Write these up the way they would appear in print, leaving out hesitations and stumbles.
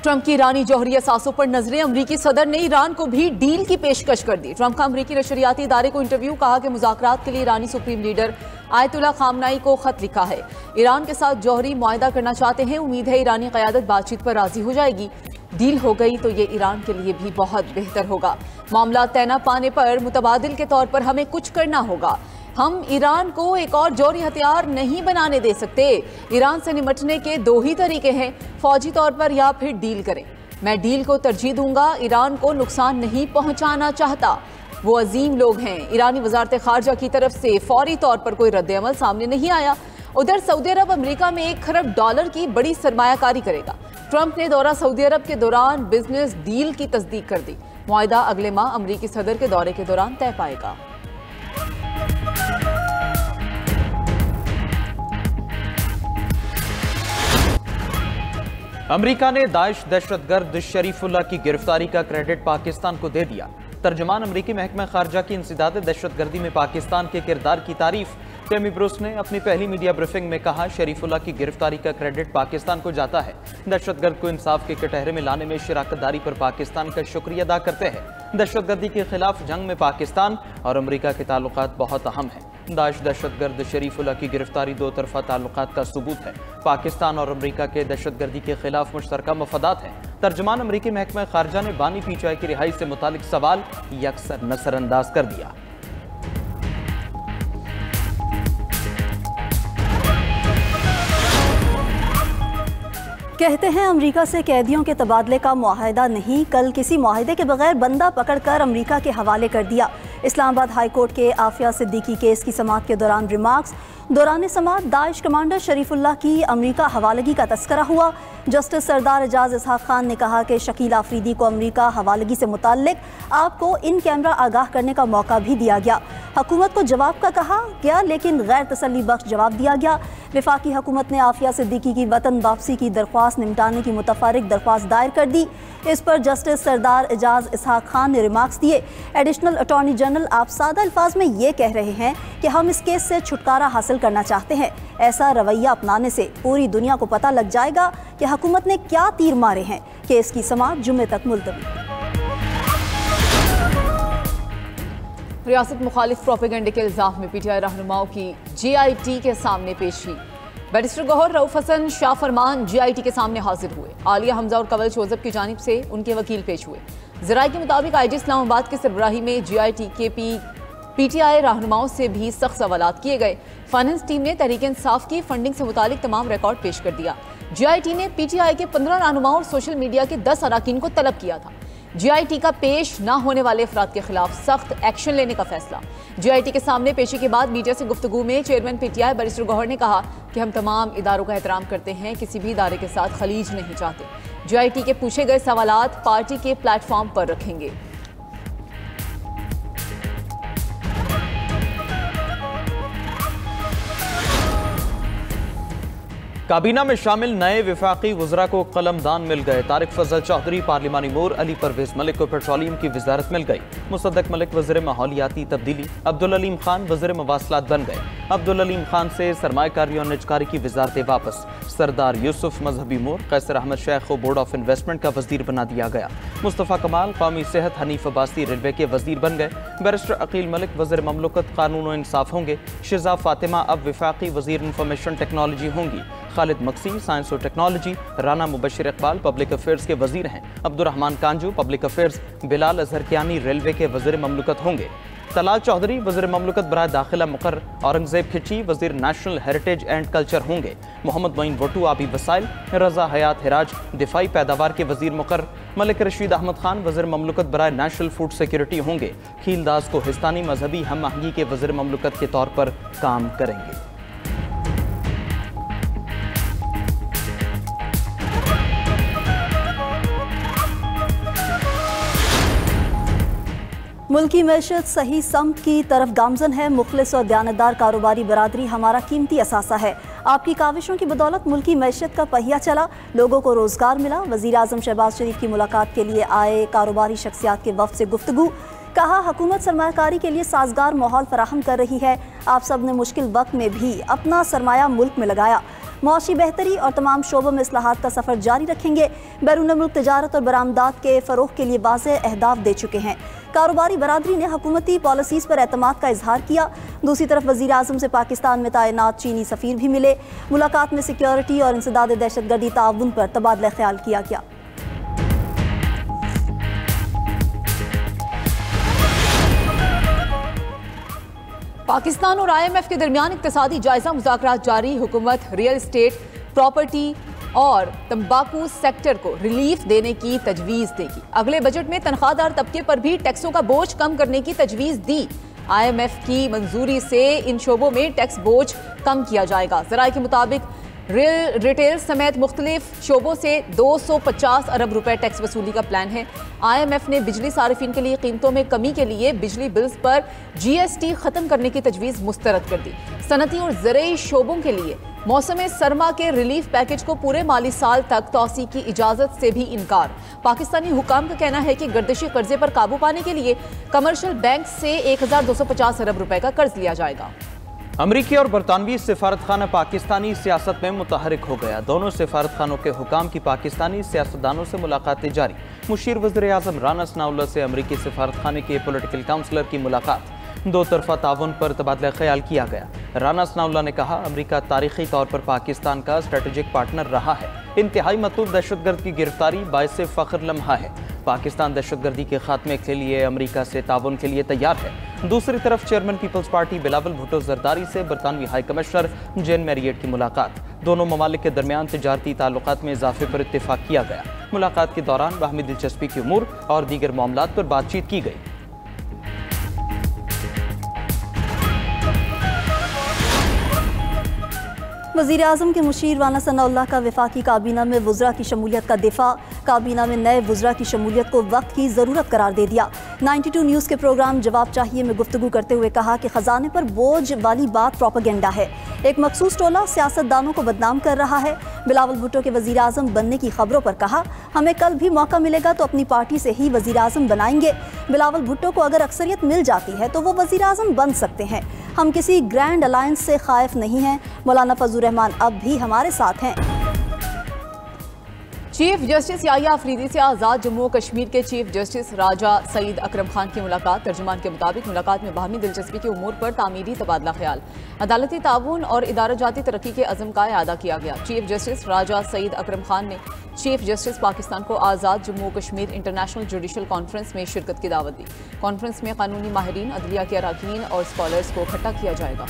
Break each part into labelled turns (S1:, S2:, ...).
S1: Trump की ईरानी जौहरी असासों पर नजरें। अमरीकी सदर ने ईरान को भी डील की पेशकश कर दी। ट्रंप का अमरीकी नशरियाती इदारे को इंटरव्यू, कहा कि मुज़ाकरात के लिए ईरानी सुप्रीम लीडर आयतुल्ला खामनाई को खत लिखा है। ईरान के साथ जौहरी मुआहदा करना चाहते हैं। उम्मीद है ईरानी क़यादत बातचीत पर राजी हो जाएगी। डील हो गई तो ये ईरान के लिए भी बहुत बेहतर होगा। मामला तय न पाने पर मुतबादिल के तौर पर हमें कुछ करना होगा। हम ईरान को एक और जौहरी हथियार नहीं बनाने दे सकते। ईरान से निपटने के दो ही तरीके हैं, फौजी तौर पर या फिर डील करें। मैं डील को तरजीह दूंगा। ईरान को नुकसान नहीं पहुंचाना चाहता। वो अजीम लोग हैं। ईरानी वजारत खारजा की तरफ से फौरी तौर पर कोई रद्द-ए-अमल सामने नहीं आया। उधर सऊदी अरब अमेरिका में $1 खरब की बड़ी सरमायाकारी करेगा। ट्रंप ने दौरा सऊदी अरब के दौरान बिजनेस डील की तस्दीक कर दी। मुआहदा अगले माह अमरीकी सदर के दौरे के दौरान तय पाएगा।
S2: अमेरिका ने दाइश दहशतगर्द शरीफुल्लाह की गिरफ्तारी का क्रेडिट पाकिस्तान को दे दिया। तर्जुमान अमरीकी महकमा खारजा की इंसदाद दहशतगर्दी में पाकिस्तान के किरदार की तारीफ टेमी ब्रूस ने अपनी पहली मीडिया ब्रीफिंग में कहा, शरीफुल्लाह की गिरफ्तारी का क्रेडिट पाकिस्तान को जाता है। दहशतगर्द को इंसाफ के कटहरे में लाने में शराकतदारी पर पाकिस्तान का शुक्रिया अदा करते हैं। दहशतगर्दी के खिलाफ जंग में पाकिस्तान और अमेरिका के ताल्लुकात बहुत अहम हैं। दाइश दहशतगर्द शरीफुल्लाह की गिरफ्तारी दो तरफा ताल्लुकात का सबूत है। पाकिस्तान और अमेरिका के दहशतगर्दी के खिलाफ मुश्तरका मफादात हैं। तर्जुमान अमरीकी महकमा खारजा ने बानी पीचाई की रिहाई से मुतालिक सवाल यकसर नजरअंदाज कर दिया।
S3: कहते हैं अमेरिका से कैदियों के तबादले का मुआहदा नहीं, कल किसी मुआहदे के बगैर बंदा पकड़कर अमेरिका के हवाले कर दिया। इस्लामाबाद हाई कोर्ट के आफिया सिद्दीकी केस की समाअत के दौरान रिमार्क्स। दौरान समाअत दाइश कमांडर शरीफुल्लाह की अमेरिका हवालगी का तस्करा हुआ। जस्टिस सरदार एजाज इसहाक खान ने कहा कि शकील आफरीदी को अमेरिका हवालगी से मुताल्लिक आपको इन कैमरा आगाह करने का मौका भी दिया गया। हुकूमत को जवाब का कहा गया, लेकिन गैर तसल्ली बख्श जवाब दिया गया। वफाकी हुकूमत ने आफिया सिद्दीकी की वतन वापसी की दरख्वास्त निमटाने की मुतफर्रिक दरख्वास्त दायर कर दी। इस पर जस्टिस सरदार एजाज इसहाक खान ने रिमार्क्स दिए, एडिशनल अटॉर्नी जनरल, आप सादा अल्फाज में ये कह रहे हैं कि हम इस केस से छुटकारा हासिल करना चाहते हैं। ऐसा रवैया अपनाने से पूरी दुनिया को पता लग जाएगा कि हुकूमत ने क्या तीर मारे हैं। केस की समाअत जुम्मे तक मुलतवी।
S1: रियासत मुखालिफ प्रोपेगेंडे के इल्जाम में पीटीआई रहनुमाओं की GIT के सामने पेशी। बैरिस्टर गौहर, रऊफ हसन, शाह फरमान GIT के सामने हाजिर हुए। आलिया हमजा और कवल शोजब की जानिब से उनके वकील पेश हुए। ज़राए के मुताबिक IG इस्लामाबाद की सरबराही में GIT के PTI रहनुमाओं से भी सख्त सवालात किए गए। फाइनेंस टीम ने तहरीक इंसाफ की फंडिंग से मुतालिक तमाम रिकॉर्ड पेश कर दिया। GIT ने PTI के 15 रहनुमाओं और सोशल मीडिया के 10 अराकीन को तलब किया था। GIT का पेश न होने वाले अफराद के खिलाफ सख्त एक्शन लेने का फैसला। GIT के सामने पेशी के बाद मीडिया से गुफ्तगू में चेयरमैन PTI बैरिस्टर गौहर ने कहा कि हम तमाम इदारों का एहतराम करते हैं, किसी भी इदारे के साथ खलीज नहीं चाहते। GIT के पूछे गए सवालात पार्टी के प्लेटफॉर्म पर रखेंगे।
S2: काबीना में शामिल नए वफाकी वज़रा को कलमदान मिल गए। तारिक फजल चौधरी पार्लिमानी मोर, अली परवेज मलिक को पेट्रोलियम की वजारत मिल गई। मुसद्दक मलिक वज़ीर माहौलियाती तब्दीली, अब्दुल अलीम खान वज़ीर मवासलात बन गए। अब्दुल अलीम खान से सरमायाकारी और निजकारी की वजारतें वापस। सरदार यूसुफ मजहबी मोर, कैसर अहमद शेख को बोर्ड ऑफ इन्वेस्टमेंट का वजीर बना दिया गया। मुस्तफ़ा कमाल कौमी सेहत, हनीफ अब्बासी रेलवे के वजीर बन गए। बैरिस्टर अकील मलिक वज़ीर ममलकत कानून और इंसाफ होंगे। शिजा फातिमा अब वफाकी वज़ीर इंफॉर्मेशन टेक्नोलॉजी होंगी। खालिद मक्सी साइंस और technology. Rana Mubashir Iqbal public affairs के वजीर हैं। Abdurrahman Kanju public affairs. Bilal Azhar Kiyani railway के वजीर ममलकत होंगे। तलाल चौधरी वज़ीर ममलकत बराए दाखिला मुकर्रर। औरंगजेब खिची वज़ीर नेशनल हेरिटेज एंड कल्चर होंगे। मोहम्मद मोइन वटू आबी वसाइल। रजा हयात हिराज दिफाई पैदावार के वजीर मुकर्रर। मलिक रशीद अहमद खान वज़ीर ममलकत बराए नेशनल फूड सिक्योरिटी होंगे। खीलदास को हिस्तानी मजहबी हम आहंगी के वज़ीर ममलकत के तौर पर काम करेंगे।
S3: मुल्की मैशत सही समत की तरफ गामजन है। मुखलिस और दयानतदार कारोबारी बरादरी हमारा कीमती असासा है। आपकी काविशों की बदौलत मुल्की मैशत का पहिया चला, लोगों को रोजगार मिला। वज़ीर आज़म शहबाज शरीफ की मुलाकात के लिए आए कारोबारी शख्सियात के वफ़द से गुफ्तगू। कहा, हुकूमत सरमायाकारी के लिए साजगार माहौल फराहम कर रही है। आप सब ने मुश्किल वक्त में भी अपना सरमाया मुल्क में लगाया। मुआशी बेहतरी और तमाम शोबों में इस्लाहात का सफ़र जारी रखेंगे। बैरून मुल्क तिजारत और बरामदात के फ़रोग़ के लिए वाज़ेह अहदाफ दे चुके हैं। कारोबारी बरादरी ने हुकूमती पॉलिसीज़ पर एतमाद का इजहार किया। दूसरी तरफ वज़ीर आज़म से पाकिस्तान में तैनात चीनी सफ़ीर भी मिले। मुलाकात में सिक्योरिटी और इंसदाद दहशतगर्दी ताउन पर तबादला ख्याल किया गया।
S1: पाकिस्तान और IMF के दरमियान इक्तिसादी जायजा मुज़ाकरात जारी। हुकूमत रियल एस्टेट, प्रॉपर्टी और तंबाकू सेक्टर को रिलीफ देने की तजवीज़ देगी। अगले बजट में तनख्वाहदार तबके पर भी टैक्सों का बोझ कम करने की तजवीज़ दी। IMF की मंजूरी से इन शोबों में टैक्स बोझ कम किया जाएगा। ज़राए के मुताबिक रिटेल समेत मुख्तलिफ शोबों से 250 अरब रुपए टैक्स वसूली का प्लान है। IMF ने बिजली सारिफिन के लिए कीमतों में कमी के लिए बिजली बिल्स पर GST खत्म करने की तजवीज़ मुस्तरद कर दी। सनती और ज़रई शोबों के लिए मौसम सरमा के रिलीफ पैकेज को पूरे माली साल तक तौसी की इजाज़त से भी इनकार। पाकिस्तानी हुकाम का कहना है कि गर्दिशी कर्जे पर काबू पाने के लिए कमर्शियल बैंक से 1250 अरब रुपए का कर्ज लिया जाएगा।
S2: अमरीकी और बरतानवी सिफारत खाना पाकिस्तानी सियासत में मुतहरिक हो गया। दोनों सिफारत खानों के हुकाम की पाकिस्तानी सियासतदानों से मुलाकातें जारी। मुशीर वज़ीर आज़म राना सनाउल्लाह से अमरीकी सिफारत खाने के पॉलिटिकल काउंसलर की मुलाकात। दो तरफा ताउन पर तबादला ख्याल किया गया। राना सनाउल्लाह ने कहा, अमरीका तारीखी तौर पर पाकिस्तान का स्ट्रेटेजिक पार्टनर रहा है। इंतहाई मतलूब दहशतगर्द की गिरफ्तारी बाइसे फ़ख्र लम्हा है। पाकिस्तान दहशतगर्दी के खात्मे के लिए अमरीका से ताउन के लिए तैयार है। दूसरी तरफ chairman Peoples Party Bilawal Bhutto Zardari से बरतानवी हाई कमिश्नर जेन मैरियट की मुलाकात। दोनों ममालिक के दरमियान तिजारती ताल्लुकात में इजाफे पर इत्तेफाक किया गया। मुलाकात के दौरान बाहमी दिलचस्पी के उमूर और दीगर मामलात पर बातचीत की गई।
S3: वज़ीर आज़म के मुशीर राना सनाउल्लाह का वफाकी काबीना में वज़रा की शमूलियत का दिफा। काबीना में नए वज़रा की शमूलियत को वक्त की ज़रूरत करार दे दिया। 92 न्यूज़ के प्रोग्राम जवाब चाहिए में गुफ्तगू करते हुए कहा कि ख़जाने पर बोझ वाली बात प्रोपेगेंडा है। एक मखसूस टोला सियासतदानों को बदनाम कर रहा है। बिलावल भुट्टो के वज़ीर आज़म बनने की खबरों पर कहा, हमें कल भी मौका मिलेगा तो अपनी पार्टी से ही वज़ीर आज़म बनाएंगे। बिलावल भुट्टो को अगर अक्सरियत मिल जाती है तो वो वज़ीर आज़म बन सकते हैं। हम किसी ग्रैंड अलायंस से खाइफ नहीं हैं। मौलाना फजलुर रहमान अब भी हमारे साथ हैं।
S1: चीफ जस्टिस याहिया अफरीदी से आज़ाद जम्मू और कश्मीर के चीफ जस्टिस राजा सईद अकरम खान की मुलाकात। तर्जुमान के मुताबिक मुलाकात में बाहमी दिलचस्पी के उमूर पर तामीरी तबादला ख्याल, अदालती ताउन और इदारा जाती तरक्की के अज़म का अदा किया गया। चीफ जस्टिस राजा सईद अकरम खान ने चीफ जस्टिस पाकिस्तान को Azad Jammu Kashmir international judicial conference में शिरकत की दावत दी। कॉन्फ्रेंस में कानूनी माहिरीन, अदलिया के अरकान और स्कॉलर्स को इकट्ठा किया जाएगा।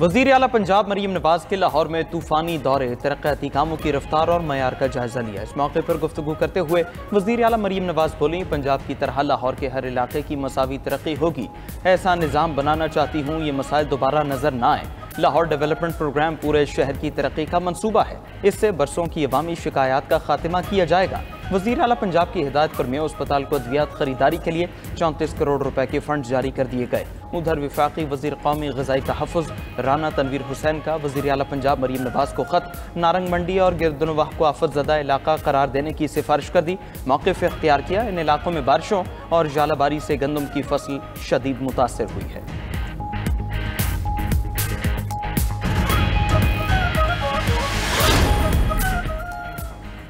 S2: वज़ीर आला पंजाब मरीम नवाज के लाहौर में तूफानी दौरे, तरक्याती कामों की रफ्तार और मयार का जायजा लिया। इस मौके पर गुफ्तगू करते हुए वज़ीर आला मरीम नवाज बोली, पंजाब की तरह लाहौर के हर इलाके की मसावी तरक्की होगी। ऐसा निज़ाम बनाना चाहती हूँ, ये मसाइल दोबारा नजर न आए। लाहौर डेवलपमेंट प्रोग्राम पूरे शहर की तरक्की का मंसूबा है। इससे बरसों की अवामी शिकायत का खात्मा किया जाएगा। वज़ीर आला पंजाब की हिदायत पर मेयो अस्पताल को अद्वियात खरीदारी के लिए 34 करोड़ रुपए के फंड जारी कर दिए गए। उधर विफाकी वज़ीर कौमी ग़िज़ाई तहफ़्फ़ुज़ राना तनवीर हुसैन का वज़ीर आला पंजाब मरीम नवाज को ख़त, नारंग मंडी और गिरदनवाह को आफत ज़दा इलाका करार देने की सिफारिश कर दी। मौक़िफ़ इख्तियार किया, इन इलाकों में बारिशों और जालाबारी से गंदम की फसल शदीद मुतासिर हुई है।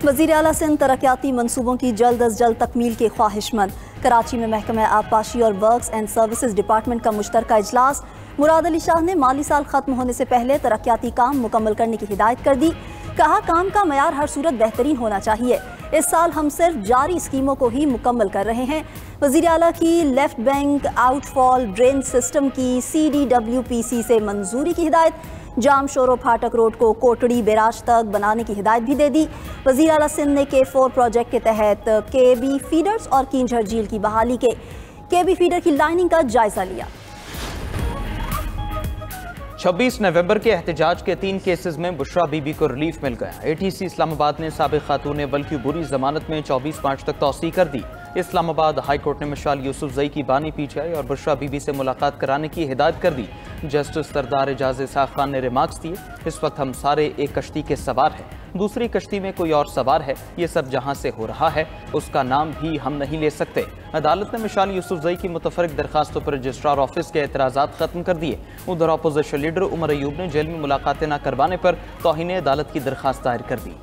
S3: वज़ीर आला सिंध तरक्याती मनसूबों की जल्द अज जल्द तकमील के ख्वाहिशमंद। कराची में महकमा आबपाशी और वर्क्स एंड सर्विसेज डिपार्टमेंट का मुश्तरका इजलास। मुराद अली शाह ने माली साल खत्म होने से पहले तरक्याती काम मुकम्मल करने की हिदायत कर दी। कहा, काम का मयार हर सूरत बेहतरीन होना चाहिए। इस साल हम सिर्फ जारी स्कीमों को ही मुकम्मल कर रहे हैं। वज़ीर आला की left bank outfall drain system की CDWPC से मंजूरी की हिदायत। जाम शोरो फाटक रोड को कोटड़ी बैराज तक बनाने की हिदायत भी दे दी। वज़ीर आला सिंध ने K4 प्रोजेक्ट के तहत KB फीडर्स और कींझर झील की बहाली के KB फीडर की लाइनिंग का जायजा लिया।
S2: 26 नवंबर के एहतजाज के 3 केसेस में बुशरा बीबी को रिलीफ मिल गया। ATC इस्लामाबाद ने साबिक खातून अव्वल की बुरी जमानत में 24 मार्च तक तौसी कर दी। इस्लामाबाद हाई कोर्ट ने मिसाल यूसुफजई की बानी PTI और बुशरा बीबी से मुलाकात कराने की हिदायत कर दी। जस्टिस सरदार एजाज इसाक खान ने रिमार्क्स दिए, इस वक्त हम सारे एक कश्ती के सवार हैं। दूसरी कश्ती में कोई और सवार है। ये सब जहां से हो रहा है उसका नाम भी हम नहीं ले सकते। अदालत ने मिशाल यूसुफजई की मुतफरिक दरखास्तों पर रजिस्ट्रार ऑफिस के एतराज़ात खत्म कर दिए। उधर अपोजिशन लीडर उमर अयूब ने जेल में मुलाकातें न करवाने पर तौहीन अदालत की दरखास्त दायर कर दी।